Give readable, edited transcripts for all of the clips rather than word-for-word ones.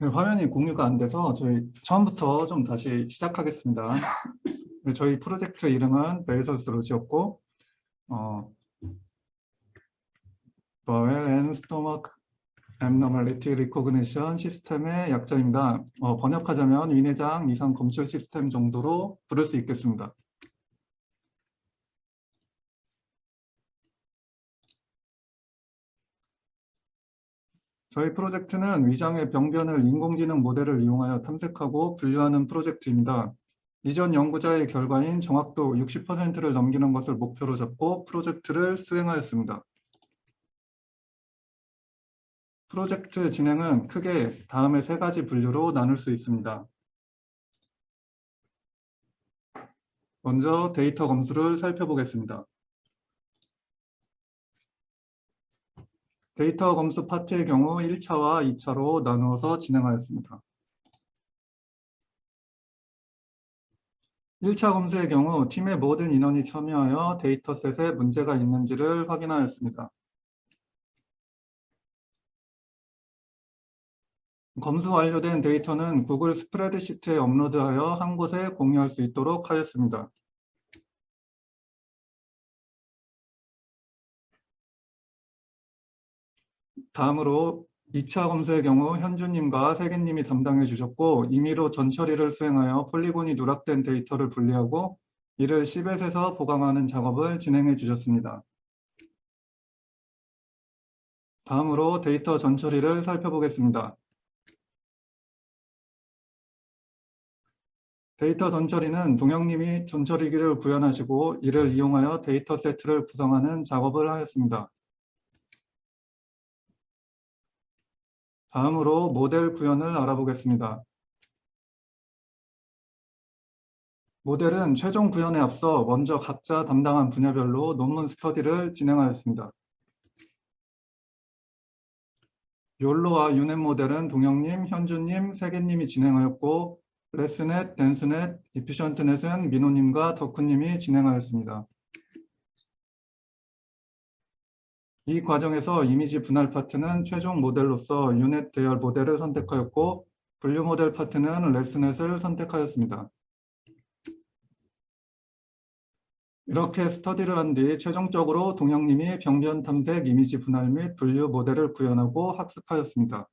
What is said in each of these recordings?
네, 화면이 공유가 안 돼서 저희 처음부터 좀 다시 시작하겠습니다. 네, 저희 프로젝트 이름은 벨서스로 지었고 Bowel and Stomach Abnormality Recognition 시스템의 약자입니다. 번역하자면 위내장 이상 검출 시스템 정도로 부를 수 있겠습니다. 저희 프로젝트는 위장의 병변을 인공지능 모델을 이용하여 탐색하고 분류하는 프로젝트입니다. 이전 연구자의 결과인 정확도 60%를 넘기는 것을 목표로 잡고 프로젝트를 수행하였습니다. 프로젝트 진행은 크게 다음의 세 가지 분류로 나눌 수 있습니다. 먼저 데이터 검수를 살펴보겠습니다. 데이터 검수 파트의 경우 1차와 2차로 나누어서 진행하였습니다. 1차 검수의 경우 팀의 모든 인원이 참여하여 데이터셋에 문제가 있는지를 확인하였습니다. 검수 완료된 데이터는 구글 스프레드시트에 업로드하여 한 곳에 공유할 수 있도록 하였습니다. 다음으로 2차 검수의 경우 현주님과 세계님이 담당해 주셨고 임의로 전처리를 수행하여 폴리곤이 누락된 데이터를 분리하고 이를 시벳에서 보강하는 작업을 진행해 주셨습니다. 다음으로 데이터 전처리를 살펴보겠습니다. 데이터 전처리는 동영님이 전처리기를 구현하시고 이를 이용하여 데이터 세트를 구성하는 작업을 하였습니다. 다음으로 모델 구현을 알아보겠습니다. 모델은 최종 구현에 앞서 먼저 각자 담당한 분야별로 논문 스터디를 진행하였습니다. 욜로와 유넷 모델은 동영님, 현주님, 세계님이 진행하였고 레스넷, 댄스넷, 이피션트넷은 민호님과 덕후님이 진행하였습니다. 이 과정에서 이미지 분할 파트는 최종 모델로서 유넷 계열 모델을 선택하였고 분류 모델 파트는 레스넷을 선택하였습니다. 이렇게 스터디를 한 뒤 최종적으로 동영님이 병변 탐색 이미지 분할 및 분류 모델을 구현하고 학습하였습니다.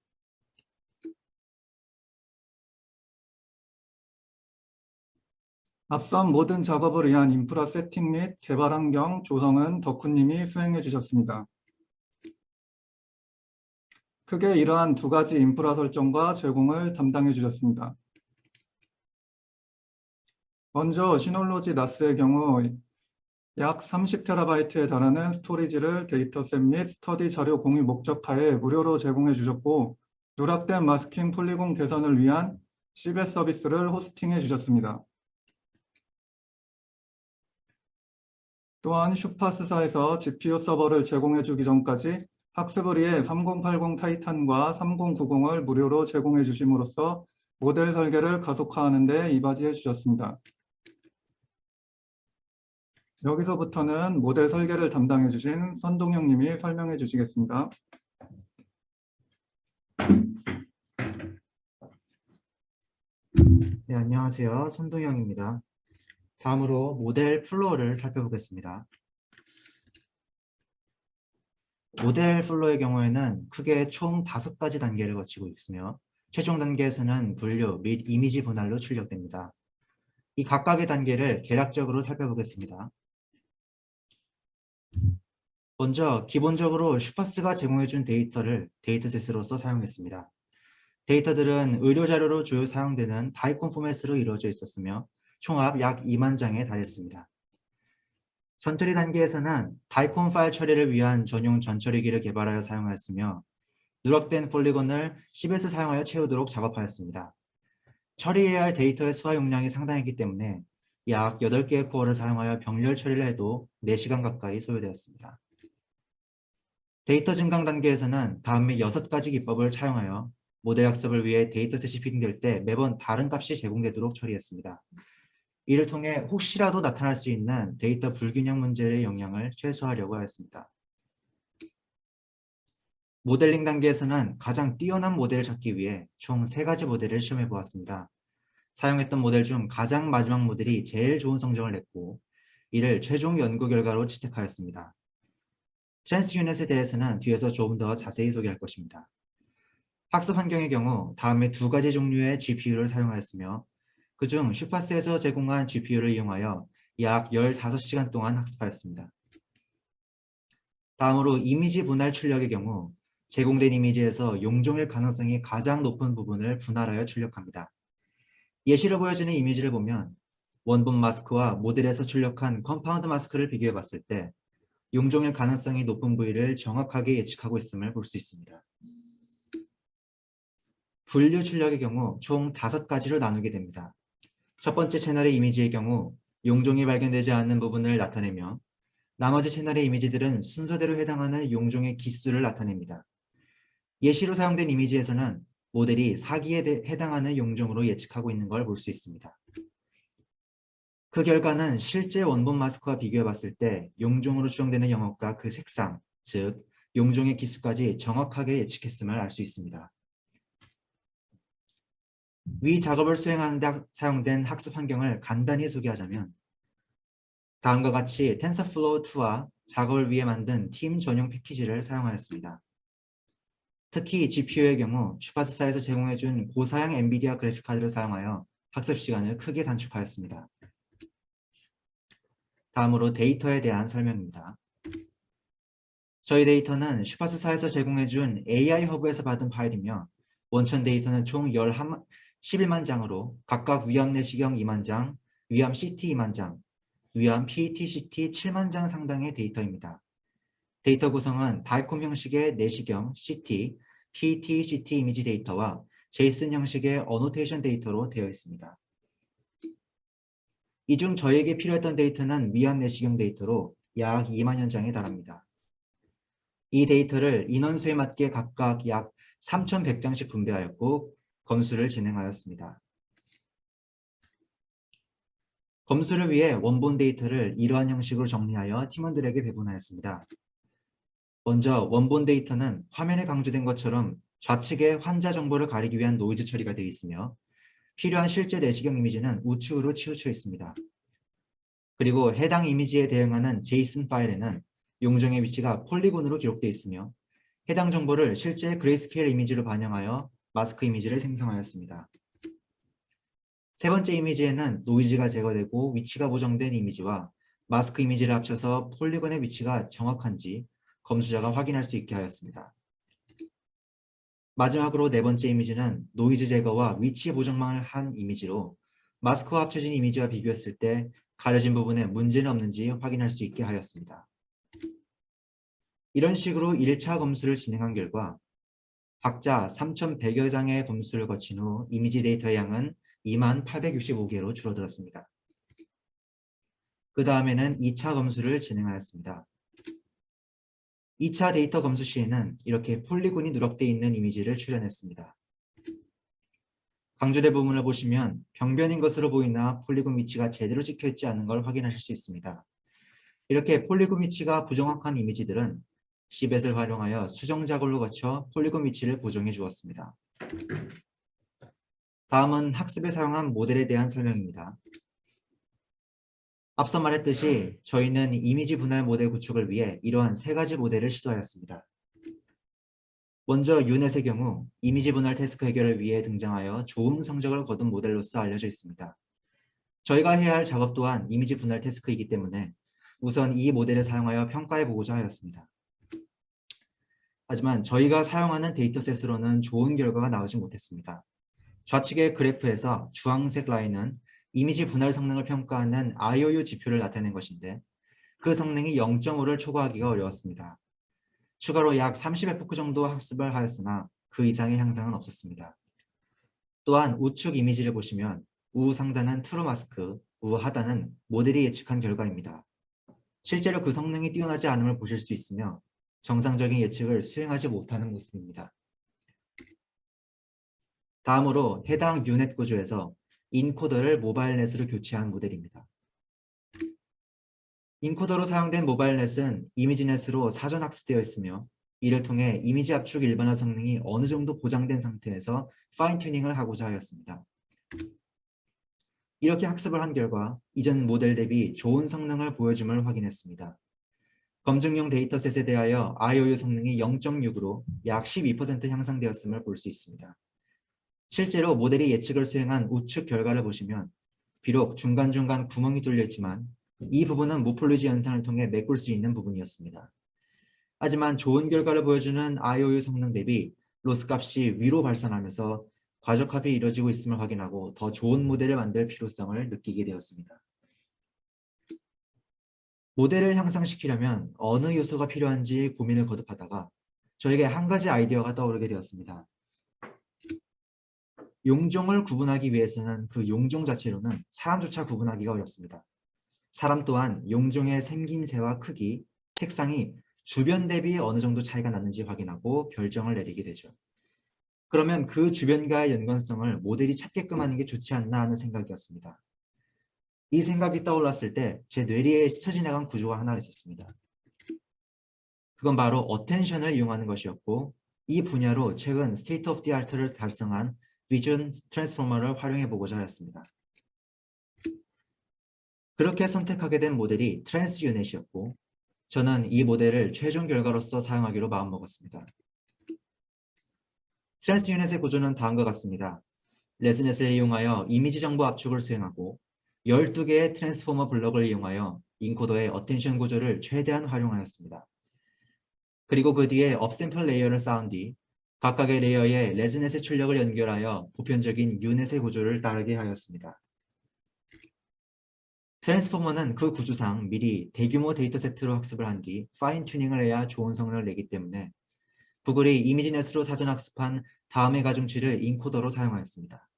앞선 모든 작업을 위한 인프라 세팅 및 개발 환경 조성은 덕후님이 수행해 주셨습니다. 크게 이러한 두 가지 인프라 설정과 제공을 담당해 주셨습니다. 먼저 시놀로지 나스의 경우 약 30TB에 달하는 스토리지를 데이터셋 및 스터디 자료 공유 목적하에 무료로 제공해 주셨고 누락된 마스킹 폴리곤 개선을 위한 시벳 서비스를 호스팅해 주셨습니다. 또한 슈파스사에서 GPU 서버를 제공해 주기 전까지 학습을 위해 3080 타이탄과 3090을 무료로 제공해 주심으로써 모델 설계를 가속화하는 데 이바지해 주셨습니다. 여기서부터는 모델 설계를 담당해 주신 선동영 님이 설명해 주시겠습니다. 네, 안녕하세요. 손동영입니다. 다음으로 모델 플로우를 살펴보겠습니다. 모델 플로우의 경우에는 크게 총 5가지 단계를 거치고 있으며 최종 단계에서는 분류 및 이미지 분할로 출력됩니다. 이 각각의 단계를 개략적으로 살펴보겠습니다. 먼저 기본적으로 슈파스가 제공해준 데이터를 데이터셋으로서 사용했습니다. 데이터들은 의료자료로 주요 사용되는 다이콘 포맷으로 이루어져 있었으며 총합 약 2만 장에 달했습니다. 전처리 단계에서는 다이콘 파일 처리를 위한 전용 전처리기를 개발하여 사용하였으며 누락된 폴리곤을 CBS 사용하여 채우도록 작업하였습니다. 처리해야 할 데이터의 수화 용량이 상당했기 때문에 약 8개의 코어를 사용하여 병렬 처리를 해도 4시간 가까이 소요되었습니다. 데이터 증강 단계에서는 다음의 6가지 기법을 차용하여 모델 학습을 위해 데이터셋이 핑될 때 매번 다른 값이 제공되도록 처리했습니다. 이를 통해 혹시라도 나타날 수 있는 데이터 불균형 문제의 영향을 최소화하려고 하였습니다. 모델링 단계에서는 가장 뛰어난 모델을 찾기 위해 총 3가지 모델을 시험해 보았습니다. 사용했던 모델 중 가장 마지막 모델이 제일 좋은 성적을 냈고 이를 최종 연구 결과로 채택하였습니다. 트랜스유닛에 대해서는 뒤에서 조금 더 자세히 소개할 것입니다. 학습 환경의 경우 다음의 2가지 종류의 GPU를 사용하였으며 그중 슈파스에서 제공한 GPU를 이용하여 약 15시간 동안 학습하였습니다. 다음으로 이미지 분할 출력의 경우 제공된 이미지에서 용종일 가능성이 가장 높은 부분을 분할하여 출력합니다. 예시로 보여주는 이미지를 보면 원본 마스크와 모델에서 출력한 컴파운드 마스크를 비교해 봤을 때 용종일 가능성이 높은 부위를 정확하게 예측하고 있음을 볼 수 있습니다. 분류 출력의 경우 총 5가지로 나누게 됩니다. 첫 번째 채널의 이미지의 경우 용종이 발견되지 않는 부분을 나타내며 나머지 채널의 이미지들은 순서대로 해당하는 용종의 기수를 나타냅니다. 예시로 사용된 이미지에서는 모델이 사기에 해당하는 용종으로 예측하고 있는 걸 볼 수 있습니다. 그 결과는 실제 원본 마스크와 비교해 봤을 때 용종으로 추정되는 영역과 그 색상, 즉 용종의 기수까지 정확하게 예측했음을 알 수 있습니다. 위 작업을 수행하는 데 사용된 학습 환경을 간단히 소개하자면 다음과 같이 TensorFlow2와 작업을 위해 만든 팀 전용 패키지를 사용하였습니다. 특히 GPU의 경우 슈퍼스사에서 제공해준 고사양 엔비디아 그래픽카드를 사용하여 학습 시간을 크게 단축하였습니다. 다음으로 데이터에 대한 설명입니다. 저희 데이터는 슈퍼스사에서 제공해준 AI 허브에서 받은 파일이며 원천 데이터는 총 11만 장으로 각각 위암 내시경 2만 장, 위암 CT 2만 장, 위암 PET-CT 7만 장 상당의 데이터입니다. 데이터 구성은 다이콤 형식의 내시경, CT, PET-CT 이미지 데이터와 제이슨 형식의 어노테이션 데이터로 되어 있습니다. 이 중 저에게 필요했던 데이터는 위암 내시경 데이터로 약 2만여 장에 달합니다. 이 데이터를 인원수에 맞게 각각 약 3,100장씩 분배하였고 검수를 진행하였습니다. 검수를 위해 원본 데이터를 이러한 형식으로 정리하여 팀원들에게 배분하였습니다. 먼저 원본 데이터는 화면에 강조된 것처럼 좌측에 환자 정보를 가리기 위한 노이즈 처리가 되어 있으며 필요한 실제 내시경 이미지는 우측으로 치우쳐 있습니다. 그리고 해당 이미지에 대응하는 제이슨 파일에는 용종의 위치가 폴리곤으로 기록되어 있으며 해당 정보를 실제 그레이스케일 이미지로 반영하여 마스크 이미지를 생성하였습니다. 세 번째 이미지에는 노이즈가 제거되고 위치가 보정된 이미지와 마스크 이미지를 합쳐서 폴리곤의 위치가 정확한지 검수자가 확인할 수 있게 하였습니다. 마지막으로 네 번째 이미지는 노이즈 제거와 위치 보정만 한 이미지로 마스크와 합쳐진 이미지와 비교했을 때 가려진 부분에 문제는 없는지 확인할 수 있게 하였습니다. 이런 식으로 1차 검수를 진행한 결과 각자 3,100여 장의 검수를 거친 후 이미지 데이터의 양은 2865개로 줄어들었습니다. 그 다음에는 2차 검수를 진행하였습니다. 2차 데이터 검수 시에는 이렇게 폴리곤이 누락되어 있는 이미지를 출연했습니다. 강조된 부분을 보시면 병변인 것으로 보이나 폴리곤 위치가 제대로 찍혀있지 않은 걸 확인하실 수 있습니다. 이렇게 폴리곤 위치가 부정확한 이미지들은 시벳을 활용하여 수정 작업을 거쳐 폴리곤 위치를 보정해 주었습니다. 다음은 학습에 사용한 모델에 대한 설명입니다. 앞서 말했듯이 저희는 이미지 분할 모델 구축을 위해 이러한 3가지 모델을 시도하였습니다. 먼저 유넷의 경우 이미지 분할 태스크 해결을 위해 등장하여 좋은 성적을 거둔 모델로서 알려져 있습니다. 저희가 해야 할 작업 또한 이미지 분할 태스크이기 때문에 우선 이 모델을 사용하여 평가해 보고자 하였습니다. 하지만 저희가 사용하는 데이터셋으로는 좋은 결과가 나오지 못했습니다. 좌측의 그래프에서 주황색 라인은 이미지 분할 성능을 평가하는 IOU 지표를 나타낸 것인데 그 성능이 0.5를 초과하기가 어려웠습니다. 추가로 약 30에포크 정도 학습을 하였으나 그 이상의 향상은 없었습니다. 또한 우측 이미지를 보시면 우 상단은 트루 마스크, 우 하단은 모델이 예측한 결과입니다. 실제로 그 성능이 뛰어나지 않음을 보실 수 있으며 정상적인 예측을 수행하지 못하는 모습입니다. 다음으로 해당 유넷 구조에서 인코더를 모바일 넷으로 교체한 모델입니다. 인코더로 사용된 모바일 넷은 이미지 넷으로 사전 학습되어 있으며 이를 통해 이미지 압축 일반화 성능이 어느 정도 보장된 상태에서 파인 튜닝을 하고자 하였습니다. 이렇게 학습을 한 결과 이전 모델 대비 좋은 성능을 보여줌을 확인했습니다. 검증용 데이터셋에 대하여 IOU 성능이 0.6으로 약 12% 향상되었음을 볼 수 있습니다. 실제로 모델이 예측을 수행한 우측 결과를 보시면 비록 중간중간 구멍이 뚫려 있지만 이 부분은 모폴로지 현상을 통해 메꿀 수 있는 부분이었습니다. 하지만 좋은 결과를 보여주는 IOU 성능 대비 로스 값이 위로 발산하면서 과적합이 이루어지고 있음을 확인하고 더 좋은 모델을 만들 필요성을 느끼게 되었습니다. 모델을 향상시키려면 어느 요소가 필요한지 고민을 거듭하다가 저에게 한 가지 아이디어가 떠오르게 되었습니다. 용종을 구분하기 위해서는 그 용종 자체로는 사람조차 구분하기가 어렵습니다. 사람 또한 용종의 생김새와 크기, 색상이 주변 대비 어느 정도 차이가 나는지 확인하고 결정을 내리게 되죠. 그러면 그 주변과의 연관성을 모델이 찾게끔 하는 게 좋지 않나 하는 생각이었습니다. 이 생각이 떠올랐을 때 제 뇌리에 스쳐 지나간 구조가 하나 있었습니다. 그건 바로 어텐션을 이용하는 것이었고 이 분야로 최근 스테이트 오브 디 아트를 달성한 비전 트랜스포머를 활용해 보고자 하였습니다. 그렇게 선택하게 된 모델이 트랜스유넷이었고 저는 이 모델을 최종 결과로서 사용하기로 마음먹었습니다. 트랜스유넷의 구조는 다음과 같습니다. 레스넷을 이용하여 이미지 정보 압축을 수행하고 12개의 트랜스포머 블럭을 이용하여 인코더의 어텐션 구조를 최대한 활용하였습니다. 그리고 그 뒤에 업샘플 레이어를 쌓은 뒤 각각의 레이어에 레즈넷의 출력을 연결하여 보편적인 유넷의 구조를 따르게 하였습니다. 트랜스포머는 그 구조상 미리 대규모 데이터세트로 학습을 한 뒤 파인 튜닝을 해야 좋은 성능을 내기 때문에 구글이 이미지넷으로 사전 학습한 다음의 가중치를 인코더로 사용하였습니다.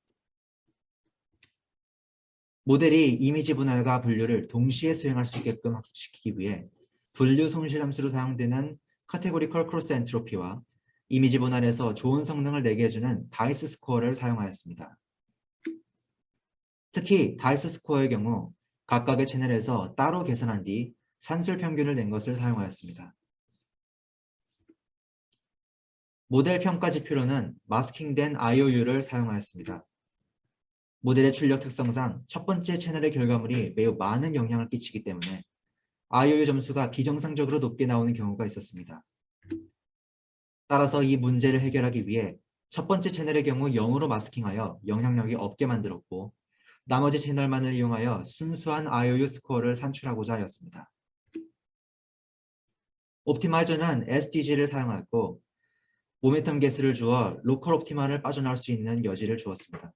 모델이 이미지 분할과 분류를 동시에 수행할 수 있게끔 학습시키기 위해 분류 손실함수로 사용되는 카테고리컬 크로스 엔트로피와 이미지 분할에서 좋은 성능을 내게 해주는 다이스 스코어를 사용하였습니다. 특히 다이스 스코어의 경우 각각의 채널에서 따로 계산한 뒤 산술 평균을 낸 것을 사용하였습니다. 모델 평가 지표로는 마스킹된 IOU를 사용하였습니다. 모델의 출력 특성상 첫 번째 채널의 결과물이 매우 많은 영향을 끼치기 때문에 IOU 점수가 비정상적으로 높게 나오는 경우가 있었습니다. 따라서 이 문제를 해결하기 위해 첫 번째 채널의 경우 0으로 마스킹하여 영향력이 없게 만들었고 나머지 채널만을 이용하여 순수한 IOU 스코어를 산출하고자 하였습니다. 옵티마이저는 SDG를 사용하였고 모멘텀 개수를 주어 로컬 옵티마를 빠져나올 수 있는 여지를 주었습니다.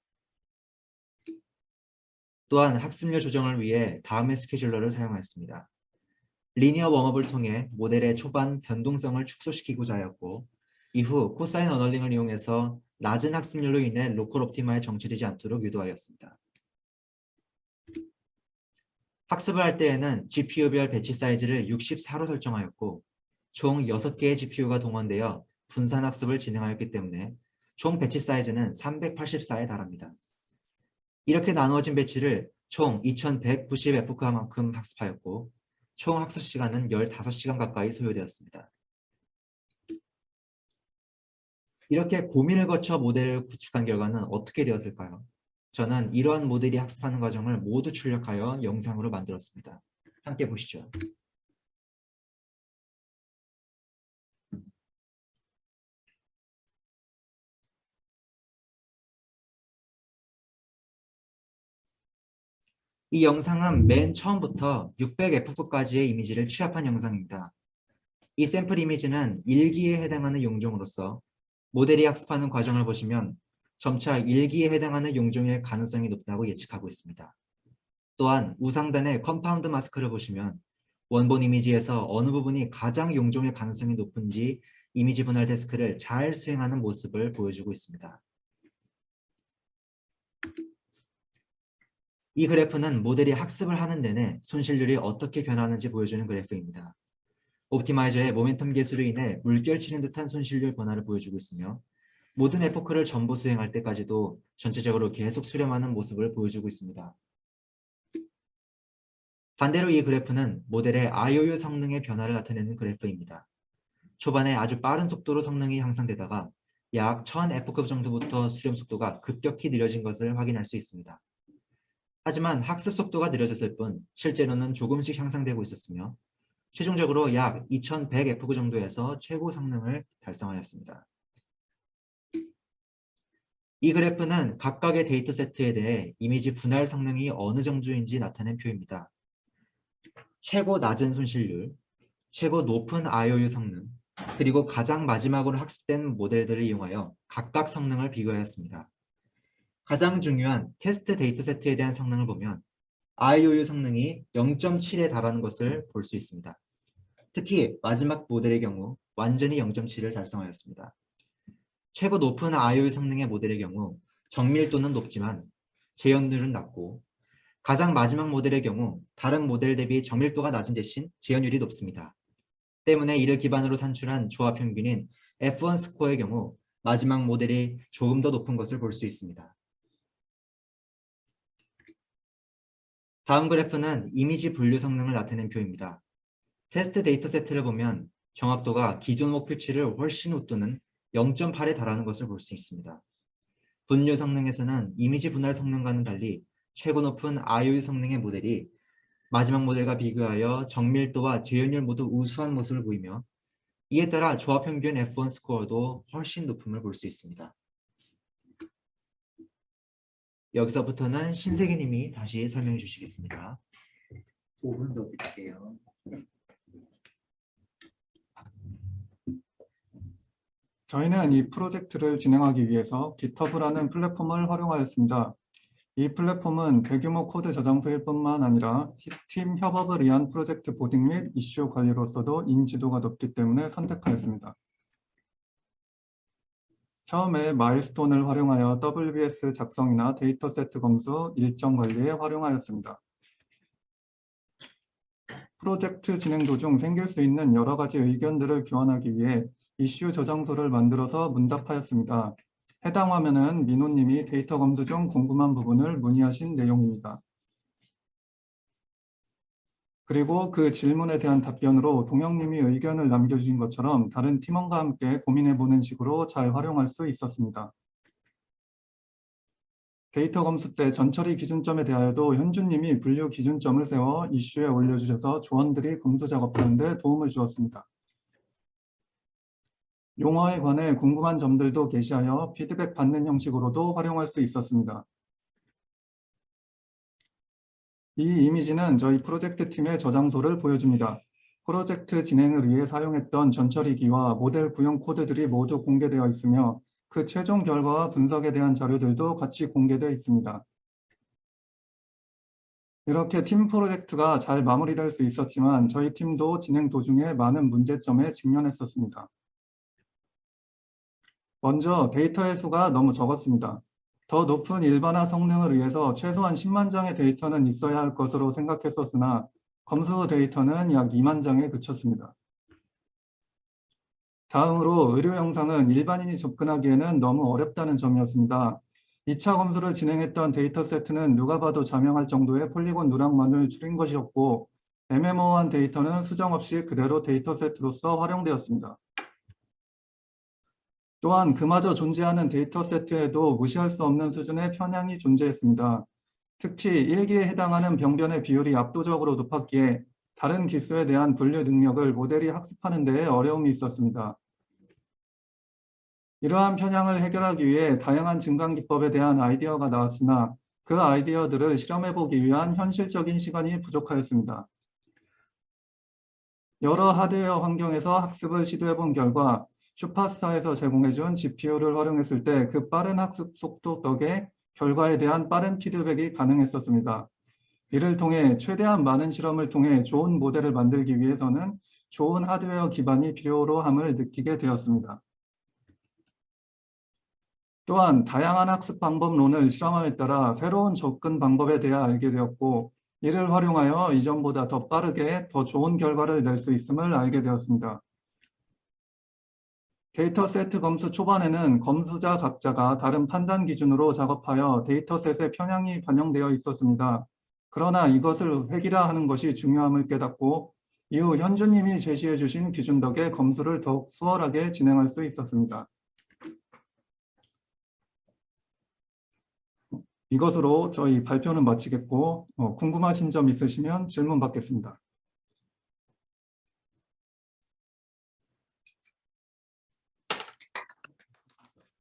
또한 학습률 조정을 위해 다음의 스케줄러를 사용하였습니다. 리니어 웜업을 통해 모델의 초반 변동성을 축소시키고자 하였고 이후 코사인 어널링을 이용해서 낮은 학습률로 인해 로컬 옵티마에 정체되지 않도록 유도하였습니다. 학습을 할 때에는 GPU별 배치 사이즈를 64로 설정하였고 총 6개의 GPU가 동원되어 분산 학습을 진행하였기 때문에 총 배치 사이즈는 384에 달합니다. 이렇게 나누어진 배치를 총 2190F만큼 학습하였고 총 학습 시간은 15시간 가까이 소요되었습니다. 이렇게 고민을 거쳐 모델을 구축한 결과는 어떻게 되었을까요? 저는 이러한 모델이 학습하는 과정을 모두 출력하여 영상으로 만들었습니다. 함께 보시죠. 이 영상은 맨 처음부터 600F까지의 이미지를 취합한 영상입니다. 이 샘플 이미지는 1기에 해당하는 용종으로서 모델이 학습하는 과정을 보시면 점차 1기에 해당하는 용종일 가능성이 높다고 예측하고 있습니다. 또한 우상단의 컴파운드 마스크를 보시면 원본 이미지에서 어느 부분이 가장 용종일 가능성이 높은지 이미지 분할 데스크를 잘 수행하는 모습을 보여주고 있습니다. 이 그래프는 모델이 학습을 하는 내내 손실률이 어떻게 변하는지 보여주는 그래프입니다. 옵티마이저의 모멘텀 계수로 인해 물결 치는 듯한 손실률 변화를 보여주고 있으며 모든 에포크를 전부 수행할 때까지도 전체적으로 계속 수렴하는 모습을 보여주고 있습니다. 반대로 이 그래프는 모델의 IOU 성능의 변화를 나타내는 그래프입니다. 초반에 아주 빠른 속도로 성능이 향상되다가 약 1000F급 정도부터 수렴 속도가 급격히 느려진 것을 확인할 수 있습니다. 하지만 학습 속도가 느려졌을 뿐 실제로는 조금씩 향상되고 있었으며 최종적으로 약 2100F급 정도에서 최고 성능을 달성하였습니다. 이 그래프는 각각의 데이터 세트에 대해 이미지 분할 성능이 어느 정도인지 나타낸 표입니다. 최고 낮은 손실률, 최고 높은 IOU 성능, 그리고 가장 마지막으로 학습된 모델들을 이용하여 각각 성능을 비교하였습니다. 가장 중요한 테스트 데이터 세트에 대한 성능을 보면 IOU 성능이 0.7에 달하는 것을 볼 수 있습니다. 특히 마지막 모델의 경우 완전히 0.7을 달성하였습니다. 최고 높은 IOU 성능의 모델의 경우 정밀도는 높지만 재현율은 낮고 가장 마지막 모델의 경우 다른 모델 대비 정밀도가 낮은 대신 재현율이 높습니다. 때문에 이를 기반으로 산출한 조합 평균인 F1 스코어의 경우 마지막 모델이 조금 더 높은 것을 볼 수 있습니다. 다음 그래프는 이미지 분류 성능을 나타낸 표입니다. 테스트 데이터 세트를 보면 정확도가 기존 목표치를 훨씬 웃도는 0.8에 달하는 것을 볼 수 있습니다. 분류 성능에서는 이미지 분할 성능과는 달리 최고 높은 IOU 성능의 모델이 마지막 모델과 비교하여 정밀도와 재현율 모두 우수한 모습을 보이며 이에 따라 조합 평균 F1 스코어도 훨씬 높음을 볼 수 있습니다. 여기서부터는 신세계님이 다시 설명해 주시겠습니다. 5분 더 드릴게요. 저희는 이 프로젝트를 진행하기 위해서 GitHub라는 플랫폼을 활용하였습니다. 이 플랫폼은 대규모 코드 저장소일 뿐만 아니라 팀 협업을 위한 프로젝트 보딩 및 이슈 관리로서도 인지도가 높기 때문에 선택하였습니다. 처음에 마일스톤을 활용하여 WBS 작성이나 데이터 세트 검수, 일정 관리에 활용하였습니다. 프로젝트 진행 도중 생길 수 있는 여러 가지 의견들을 교환하기 위해 이슈 저장소를 만들어서 문답하였습니다. 해당 화면은 민호님이 데이터 검수 중 궁금한 부분을 문의하신 내용입니다. 그리고 그 질문에 대한 답변으로 동영님이 의견을 남겨주신 것처럼 다른 팀원과 함께 고민해보는 식으로 잘 활용할 수 있었습니다. 데이터 검수 때 전처리 기준점에 대하여도 현주님이 분류 기준점을 세워 이슈에 올려주셔서 조원들이 검수 작업하는 데 도움을 주었습니다. 용어에 관해 궁금한 점들도 게시하여 피드백 받는 형식으로도 활용할 수 있었습니다. 이 이미지는 저희 프로젝트 팀의 저장소를 보여줍니다. 프로젝트 진행을 위해 사용했던 전처리기와 모델 구형 코드들이 모두 공개되어 있으며 그 최종 결과와 분석에 대한 자료들도 같이 공개되어 있습니다. 이렇게 팀 프로젝트가 잘 마무리될 수 있었지만 저희 팀도 진행 도중에 많은 문제점에 직면했었습니다. 먼저 데이터의 수가 너무 적었습니다. 더 높은 일반화 성능을 위해서 최소한 10만 장의 데이터는 있어야 할 것으로 생각했었으나 검수 데이터는 약 2만 장에 그쳤습니다. 다음으로 의료 영상은 일반인이 접근하기에는 너무 어렵다는 점이었습니다. 2차 검수를 진행했던 데이터 세트는 누가 봐도 자명할 정도의 폴리곤 누락만을 줄인 것이었고 애매모호한 데이터는 수정 없이 그대로 데이터 세트로서 활용되었습니다. 또한 그마저 존재하는 데이터 세트에도 무시할 수 없는 수준의 편향이 존재했습니다. 특히 1기에 해당하는 병변의 비율이 압도적으로 높았기에 다른 기수에 대한 분류 능력을 모델이 학습하는 데에 어려움이 있었습니다. 이러한 편향을 해결하기 위해 다양한 증강 기법에 대한 아이디어가 나왔으나 그 아이디어들을 실험해보기 위한 현실적인 시간이 부족하였습니다. 여러 하드웨어 환경에서 학습을 시도해본 결과 슈퍼스타에서 제공해준 GPU를 활용했을 때 그 빠른 학습 속도 덕에 결과에 대한 빠른 피드백이 가능했었습니다. 이를 통해 최대한 많은 실험을 통해 좋은 모델을 만들기 위해서는 좋은 하드웨어 기반이 필요로 함을 느끼게 되었습니다. 또한 다양한 학습 방법론을 실험함에 따라 새로운 접근 방법에 대해 알게 되었고 이를 활용하여 이전보다 더 빠르게 더 좋은 결과를 낼 수 있음을 알게 되었습니다. 데이터 세트 검수 초반에는 검수자 각자가 다른 판단 기준으로 작업하여 데이터셋의 편향이 반영되어 있었습니다. 그러나 이것을 획일화하는 것이 중요함을 깨닫고 이후 현주님이 제시해 주신 기준 덕에 검수를 더욱 수월하게 진행할 수 있었습니다. 이것으로 저희 발표는 마치겠고 궁금하신 점 있으시면 질문 받겠습니다.